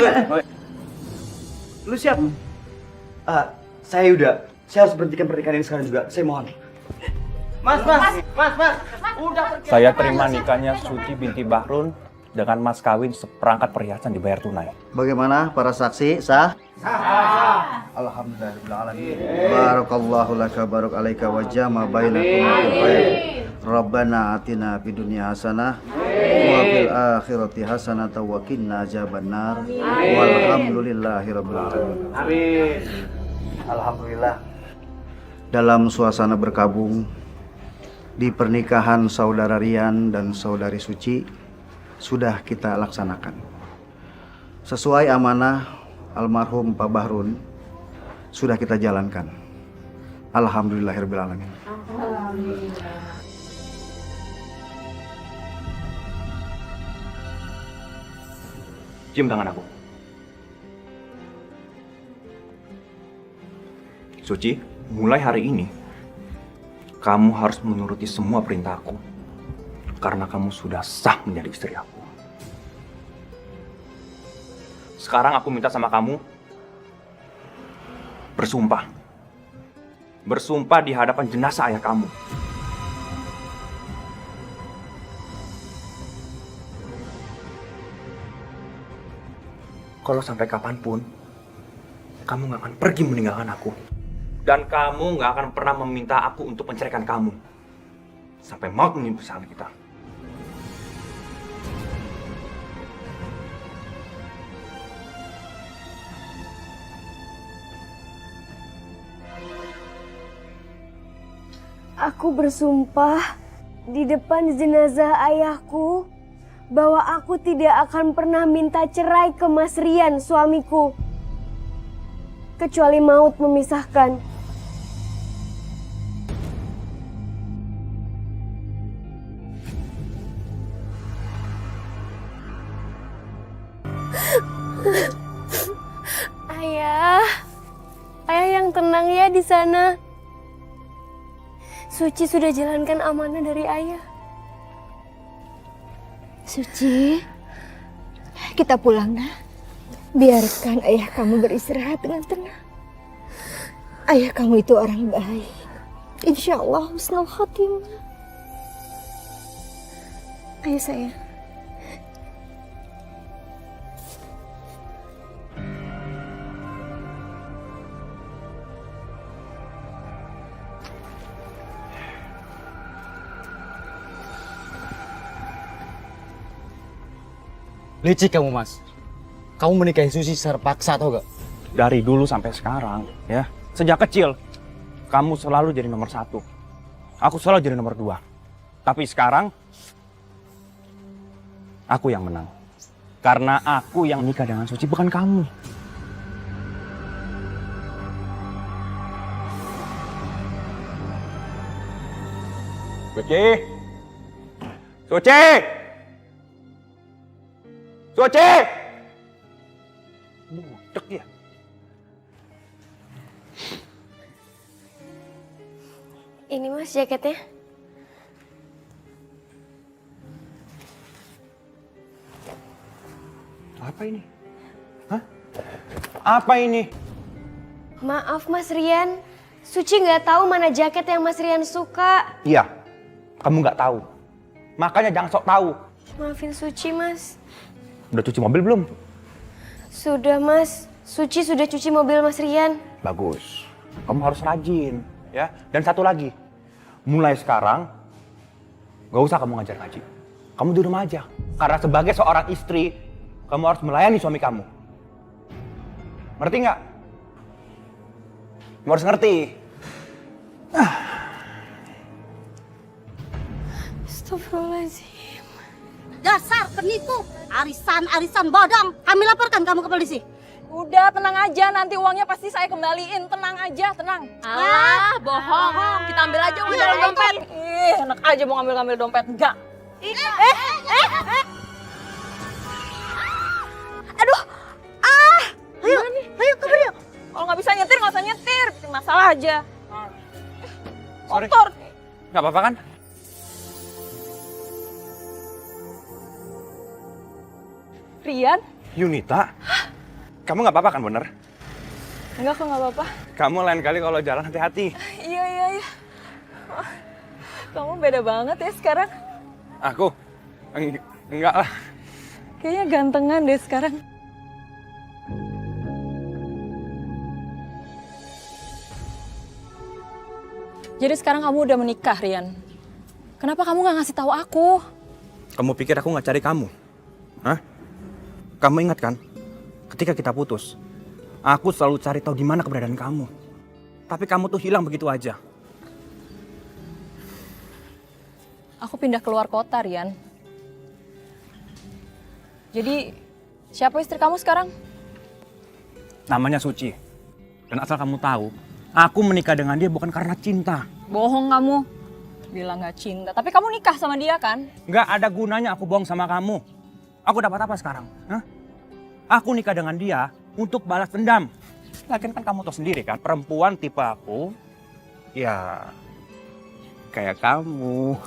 Woi. Lu siap? Saya Yuda. Saya harus berhentikan pernikahan ini sekarang juga. Saya mohon. Mas. Udah pergi. Saya terima nikahnya Suci binti Bahrun dengan mas kawin seperangkat perhiasan dibayar tunai. Bagaimana para saksi? Sah? Alhamdulillahirobbilalamin. Barakallahu laka barak alaika wa jama bainakum bil khair. Rabbana atina fid dunya hasanah wa fil akhirati hasanah wa qina adzabannar. Walhamdulillahirabbil alamin. Amin. Alhamdulillah. Dalam suasana berkabung di pernikahan saudara Rian dan saudari Suci sudah kita laksanakan. Sesuai amanah almarhum Pak Bahrun sudah kita jalankan. Alhamdulillahirabbil alamin. Cium tangan aku. Suci, mulai hari ini kamu harus menuruti semua perintahku karena kamu sudah sah menjadi istri aku. Sekarang aku minta sama kamu bersumpah. Bersumpah di hadapan jenazah ayah kamu. Kalau sampai kapanpun, kamu gak akan pergi meninggalkan aku. Dan kamu gak akan pernah meminta aku untuk menceraikan kamu. Sampai maut memisahkan kita. Aku bersumpah di depan jenazah ayahku bahwa aku tidak akan pernah minta cerai ke Mas Rian, suamiku. Kecuali maut memisahkan. Ayah yang tenang ya di sana. Suci sudah jalankan amanah dari ayah. Suci, kita pulang nah. Biarkan ayah kamu beristirahat dengan tenang. Ayah kamu itu orang baik. Insya Allah husnul khotimah. Ayo sayang. Licik kamu, Mas. Kamu menikahi Susi secara paksa, tau gak? Dari dulu sampai sekarang, ya. Sejak kecil, kamu selalu jadi nomor 1. Aku selalu jadi nomor 2. Tapi sekarang, aku yang menang. Karena aku yang nikah dengan Suci, bukan kamu. Suci! Suci! Suci! Budek ya. Ini Mas jaketnya. Apa ini? Hah? Apa ini? Maaf Mas Rian, Suci nggak tahu mana jaket yang Mas Rian suka. Iya, kamu nggak tahu. Makanya jangan sok tahu. Maafin Suci Mas. Udah cuci mobil belum? Sudah Mas, Suci sudah cuci mobil Mas Rian. Bagus. Kamu harus rajin, ya. Dan satu lagi, mulai sekarang gak usah kamu ngajar ngaji. Kamu di rumah aja. Karena sebagai seorang istri, kamu harus melayani suami kamu. Ngerti nggak? Kamu harus ngerti. Astagfirullahaladzim. Dasar penipu, arisan bodong. Kami laporkan kamu ke polisi. Udah, tenang aja. Nanti uangnya pasti saya kembaliin. Tenang aja, tenang. Alah, Bohong. Kita ambil aja uang dalam dompet. Enak aja mau ngambil dompet. Enggak. Aduh, ayo kabur yuk. Kalau nggak bisa nyetir, nggak usah nyetir. Bikin masalah aja. Sorry. Kotor. Nggak apa-apa kan? Rian, Yunita? Kamu nggak apa-apa kan, bener? Enggak kok, nggak apa-apa. Kamu lain kali kalau jalan hati-hati. Iya. Oh, kamu beda banget ya sekarang. Aku? Enggak lah. Kayaknya gantengan deh sekarang. Jadi sekarang kamu udah menikah, Rian. Kenapa kamu nggak ngasih tahu aku? Kamu pikir aku nggak cari kamu? Hah? Kamu ingat kan? Ketika kita putus, aku selalu cari tahu di mana keberadaan kamu. Tapi kamu tuh hilang begitu aja. Aku pindah keluar kota, Rian. Jadi, siapa istri kamu sekarang? Namanya Suci. Dan asal kamu tahu, aku menikah dengan dia bukan karena cinta. Bohong kamu. Bilang nggak cinta. Tapi kamu nikah sama dia kan? Nggak ada gunanya aku bohong sama kamu. Aku dapat apa sekarang? Hah? Aku nikah dengan dia untuk balas dendam. Lagian kan kamu tahu sendiri kan, perempuan tipe aku, ya kayak kamu.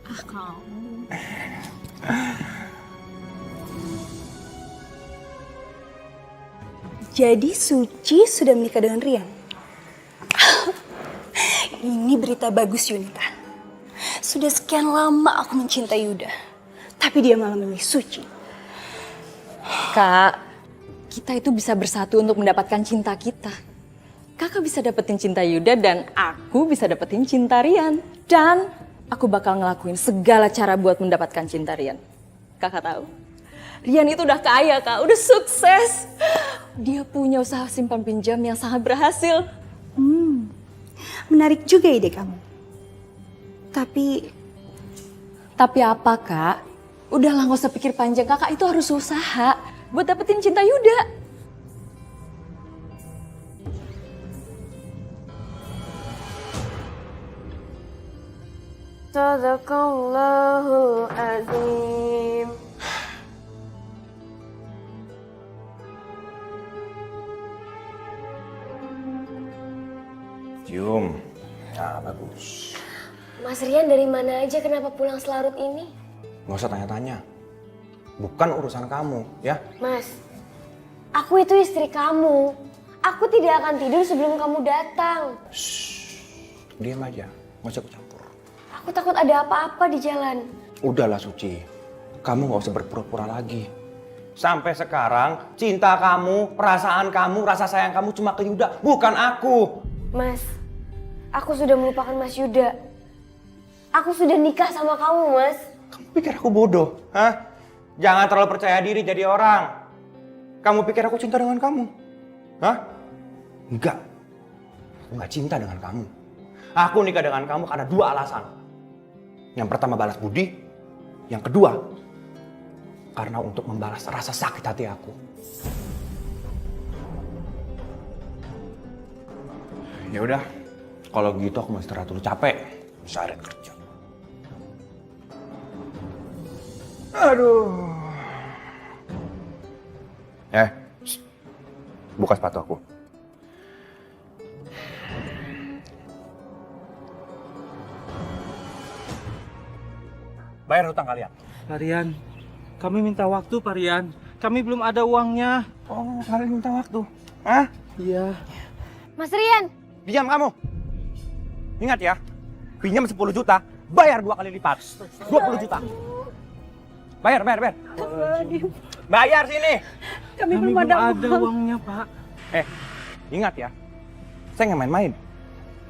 Kamu. Jadi Suci sudah menikah dengan Rian. Ini berita bagus, Yunita. Sudah sekian lama aku mencintai Yuda, tapi dia malah memilih Suci. Kak, kita itu bisa bersatu untuk mendapatkan cinta kita. Kakak bisa dapetin cinta Yuda dan aku bisa dapetin cinta Rian. Dan aku bakal ngelakuin segala cara buat mendapatkan cinta Rian. Kakak tahu? Rian itu udah kaya, Kak. Udah sukses. Dia punya usaha simpan pinjam yang sangat berhasil. Menarik juga ide kamu. Tapi apa, Kak? Udahlah, gak usah pikir panjang. Kakak itu harus usaha buat dapetin cinta Yuda. Sadaqallahul azim. Cium. Nah, bagus. Mas Rian dari mana aja, kenapa pulang selarut ini? Nggak usah tanya-tanya. Bukan urusan kamu, ya? Mas, aku itu istri kamu. Aku tidak akan tidur sebelum kamu datang. Diam aja, nggak usah ikut campur. Aku takut ada apa-apa di jalan. Udahlah Suci, kamu nggak usah berpura-pura lagi. Sampai sekarang, cinta kamu, perasaan kamu, rasa sayang kamu cuma ke Yuda, bukan aku. Mas, aku sudah melupakan Mas Yuda. Aku sudah nikah sama kamu, Mas. Kamu pikir aku bodoh? Hah? Jangan terlalu percaya diri jadi orang. Kamu pikir aku cinta dengan kamu? Hah? Enggak. Aku nggak cinta dengan kamu. Aku nikah dengan kamu karena dua alasan. Yang pertama balas budi. Yang kedua, karena untuk membalas rasa sakit hati aku. Ya udah, kalau gitu aku mau istirahat dulu, capek. Seharian kerja. Aduh. Buka sepatu aku. Bayar hutang kalian. Pak Rian, kami minta waktu Pak Rian. Kami belum ada uangnya. Oh, kalian minta waktu? Hah? Iya. Mas Rian! Diam kamu. Ingat ya, pinjam 10 juta, bayar 2 kali lipat. 20 juta. Bayar. Bayar sini. Kami belum ada uangnya, Pak. Ingat ya, saya nggak main-main.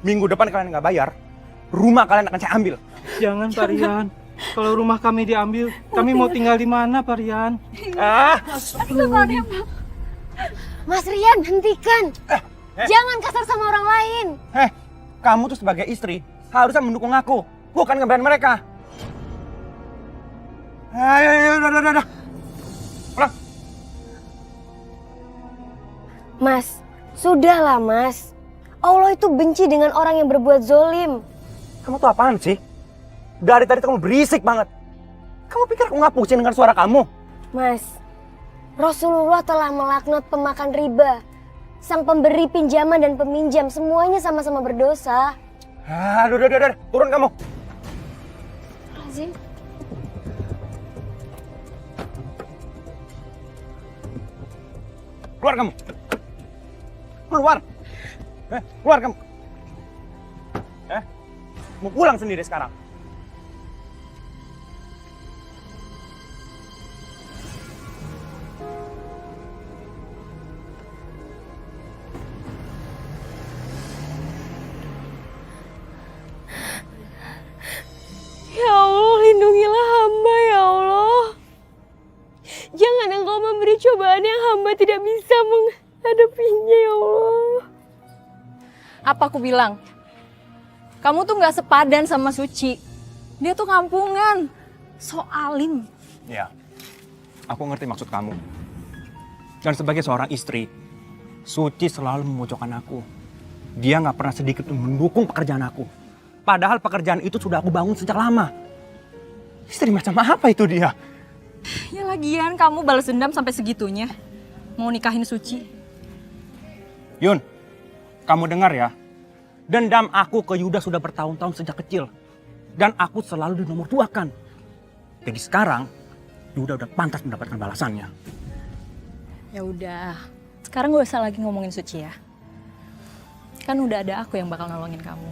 Minggu depan kalian nggak bayar, rumah kalian akan saya ambil. Jangan Pak Rian. Kalau rumah kami diambil, kami mau tinggal di mana Pak Rian? Mas Rian, hentikan! Jangan kasar sama orang lain. Kamu tuh sebagai istri harusnya mendukung aku, bukan ngebelain mereka. Ayo, udah. Pulang. Mas, sudahlah Mas. Allah itu benci dengan orang yang berbuat zolim. Kamu tuh apaan sih? Dari tadi kamu berisik banget. Kamu pikir aku nggak pusing dengan suara kamu? Mas, Rasulullah telah melaknat pemakan riba. Sang pemberi pinjaman dan peminjam, semuanya sama-sama berdosa. Udah. Turun kamu. Azim. Keluar kamu. Keluar. Keluar kamu. Mau pulang sendiri sekarang. Ya Allah, lindungilah hamba ya Allah. Jangan engkau memberi cobaan yang hamba tidak bisa menghadapinya ya Allah. Apa aku bilang? Kamu tuh gak sepadan sama Suci. Dia tuh kampungan. So alim. Ya, aku ngerti maksud kamu. Dan sebagai seorang istri, Suci selalu memojokkan aku. Dia gak pernah sedikit mendukung pekerjaan aku. Padahal pekerjaan itu sudah aku bangun sejak lama. Istri macam apa itu dia? Ya lagian kamu balas dendam sampai segitunya. Mau nikahin Suci. Yun, kamu dengar ya. Dendam aku ke Yuda sudah bertahun-tahun sejak kecil. Dan aku selalu dinomorduakan. Jadi sekarang, Yuda udah pantas mendapatkan balasannya. Ya udah, sekarang gak usah lagi ngomongin Suci ya. Kan udah ada aku yang bakal nolongin kamu.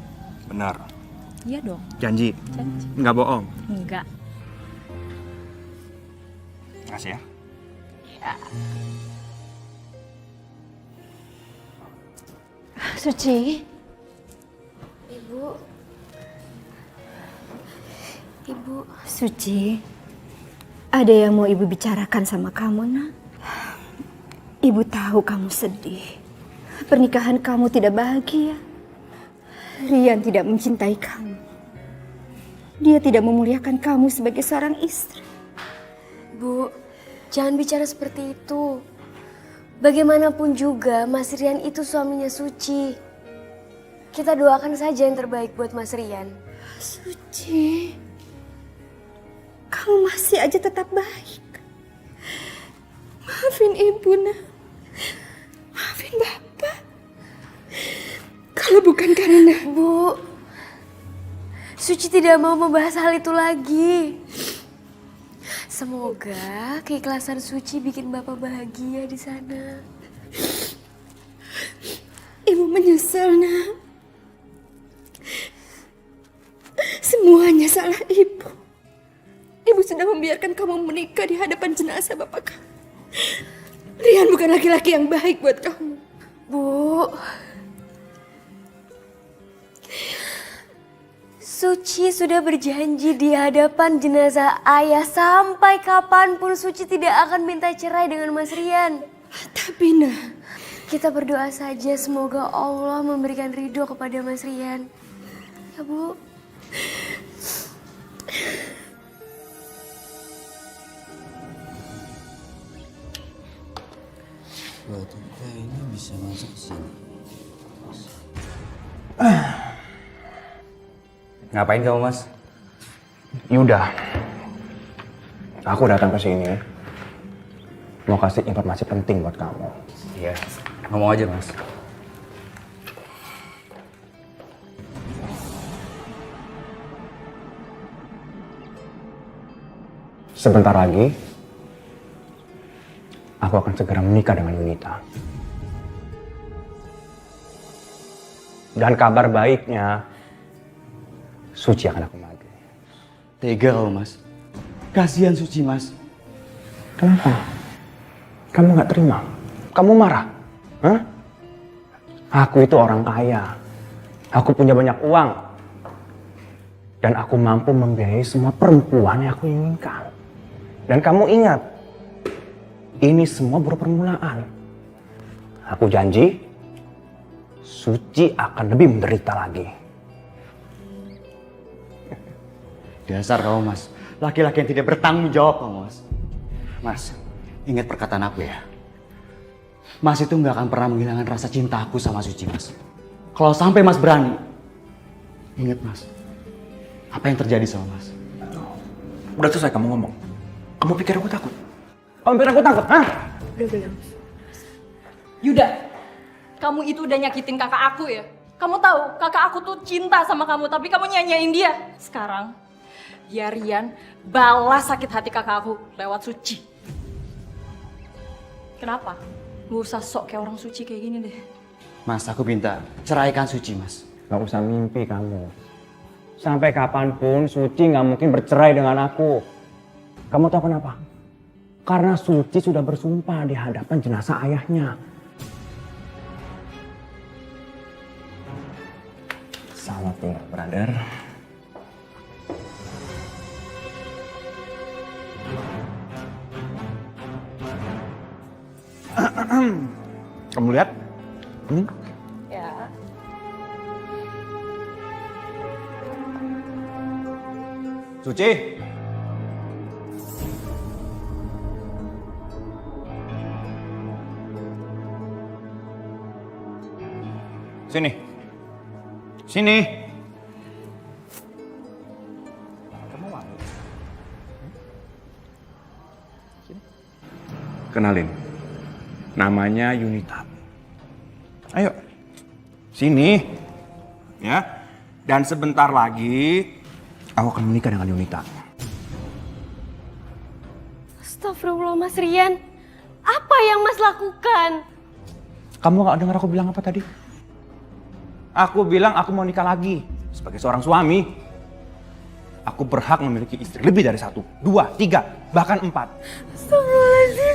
Benar. Iya dong. Janji? Janji. Nggak bohong? Enggak. Makasih ya. Ya. Suci. Ibu. Suci. Ada yang mau ibu bicarakan sama kamu, nak? Ibu tahu kamu sedih. Pernikahan kamu tidak bahagia. Rian tidak mencintai kamu. Dia tidak memuliakan kamu sebagai seorang istri. Bu, jangan bicara seperti itu. Bagaimanapun juga Mas Rian itu suaminya Suci. Kita doakan saja yang terbaik buat Mas Rian. Suci, kamu masih aja tetap baik. Maafin ibu, nak. Maafin bapak. Kalau bukan karena... Bu, Suci tidak mau membahas hal itu lagi. Semoga keikhlasan Suci bikin bapak bahagia di sana. Ibu menyesal, nak. Semuanya salah ibu. Ibu sudah membiarkan kamu menikah di hadapan jenazah bapak kamu. Rian bukan laki-laki yang baik buat kamu. Bu, Suci sudah berjanji di hadapan jenazah ayah sampai kapanpun Suci tidak akan minta cerai dengan Mas Rian. Tapi, nak, kita berdoa saja semoga Allah memberikan ridho kepada Mas Rian. Ya, Bu. Loh, ini bisa masuk ke sini. Ngapain kamu, Mas? Yuda, aku datang ke sini mau kasih informasi penting buat kamu. Iya, ngomong aja, Mas. Sebentar lagi, aku akan segera menikah dengan Yunita. Dan kabar baiknya, Suci akan aku mati. Tega kamu, Mas. Kasihan Suci, Mas. Kenapa? Kamu gak terima? Kamu marah? Hah? Aku itu orang kaya. Aku punya banyak uang. Dan aku mampu membiayai semua perempuan yang aku inginkan. Dan kamu ingat, ini semua baru permulaan. Aku janji, Suci akan lebih menderita lagi. Dasar kamu, Mas. Laki-laki yang tidak bertanggung jawab kamu, Mas. Mas, ingat perkataan aku ya. Mas itu nggak akan pernah menghilangkan rasa cinta aku sama Suci, Mas. Kalau sampai Mas berani, ingat, Mas. Apa yang terjadi sama Mas? Udah selesai kamu ngomong. Kamu pikir aku takut? Kamu pikir aku takut, hah? Udah belum? Yuda, kamu itu udah nyakitin kakak aku ya. Kamu tahu kakak aku tuh cinta sama kamu, tapi kamu nyanyain dia. Sekarang, biar Rian balas sakit hati kakak aku lewat Suci. Kenapa? Gak usah sok kayak orang suci kayak gini deh. Mas, aku minta ceraikan Suci, Mas. Gak usah mimpi kamu. Sampai kapanpun Suci gak mungkin bercerai dengan aku. Kamu tahu kenapa? Karena Suci sudah bersumpah di hadapan jenazah ayahnya. Selamat tinggal, brother. Kamu lihat? Ini? Ya. Suci. Sini. Sini. Kamu mau? Sini. Kenalin. Namanya Yunita. Ayo. Sini. Ya. Dan sebentar lagi aku akan menikah dengan Yunita. Astagfirullah Mas Rian. Apa yang Mas lakukan? Kamu gak dengar aku bilang apa tadi? Aku bilang aku mau nikah lagi. Sebagai seorang suami, aku berhak memiliki istri lebih dari 1, 2, 3, bahkan 4. Astagfirullahaladzim.